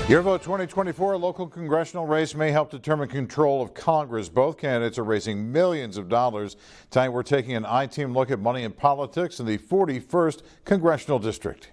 Your vote 2024, a local congressional race may help determine control of Congress. Both candidates are raising millions of dollars. Tonight we're taking an I-Team look at money in politics in the 41st Congressional District.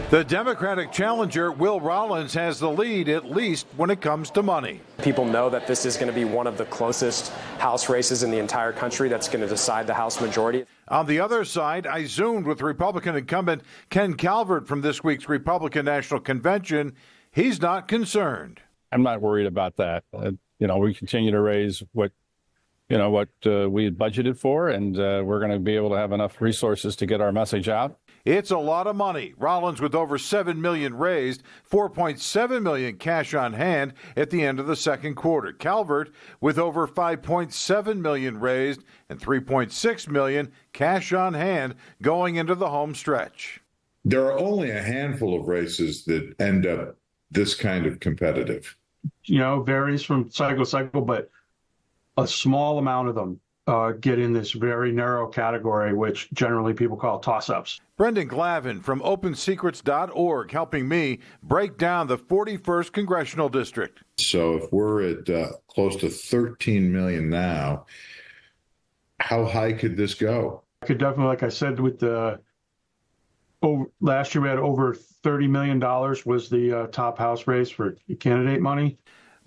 The Democratic challenger, Will Rollins, has the lead, at least when it comes to money. People know that this is going to be one of the closest House races in the entire country that's going to decide the House majority. On the other side, I zoomed with Republican incumbent Ken Calvert from this week's Republican National Convention. He's not concerned. I'm not worried about that. We continue to raise what we had budgeted for, and we're going to be able to have enough resources to get our message out. It's a lot of money. Rollins with over $7 million raised, $4.7 million cash on hand at the end of the second quarter. Calvert with over $5.7 million raised and $3.6 million cash on hand going into the home stretch. There are only a handful of races that end up this kind of competitive. Varies from cycle to cycle, but a small amount of them get in this very narrow category, which generally people call toss-ups. Brendan Glavin from OpenSecrets.org helping me break down the 41st Congressional District. So if we're at close to 13 million now, how high could this go? Could definitely, like I said, with last year we had over $30 million was the top House race for candidate money.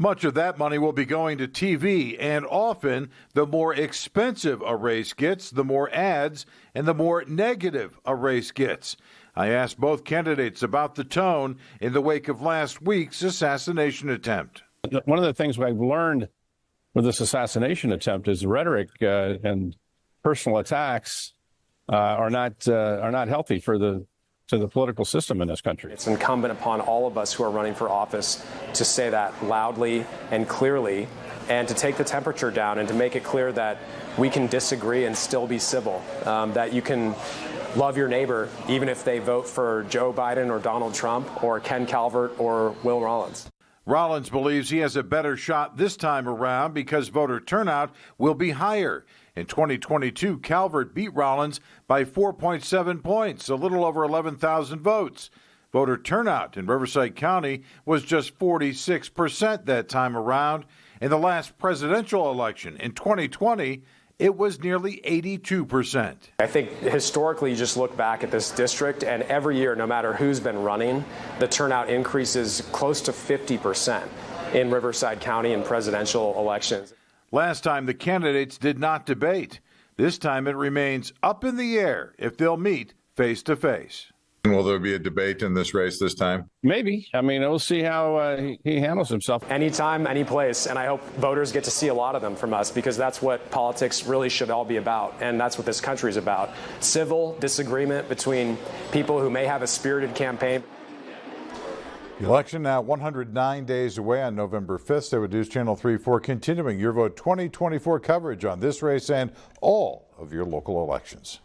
Much of that money will be going to TV, and often the more expensive a race gets, the more ads and the more negative a race gets. I asked both candidates about the tone in the wake of last week's assassination attempt. One of the things I've learned with this assassination attempt is rhetoric and personal attacks are not healthy for the political system in this country. It's incumbent upon all of us who are running for office to say that loudly and clearly, and to take the temperature down and to make it clear that we can disagree and still be civil, that you can love your neighbor even if they vote for Joe Biden or Donald Trump or Ken Calvert or Will Rollins. Rollins believes he has a better shot this time around because voter turnout will be higher. In 2022, Calvert beat Rollins by 4.7 points, a little over 11,000 votes. Voter turnout in Riverside County was just 46% that time around. In the last presidential election in 2020, it was nearly 82%. I think historically, you just look back at this district, and every year, no matter who's been running, the turnout increases close to 50% in Riverside County in presidential elections. Last time, the candidates did not debate. This time, it remains up in the air if they'll meet face to face. Will there be a debate in this race this time? Maybe. We'll see how he handles himself. Anytime, any place. And I hope voters get to see a lot of them from us, because that's what politics really should all be about. And that's what this country is about. Civil disagreement between people who may have a spirited campaign. The election now 109 days away on November 5th. Stay with News Channel 3 for continuing Your Vote 2024 coverage on this race and all of your local elections.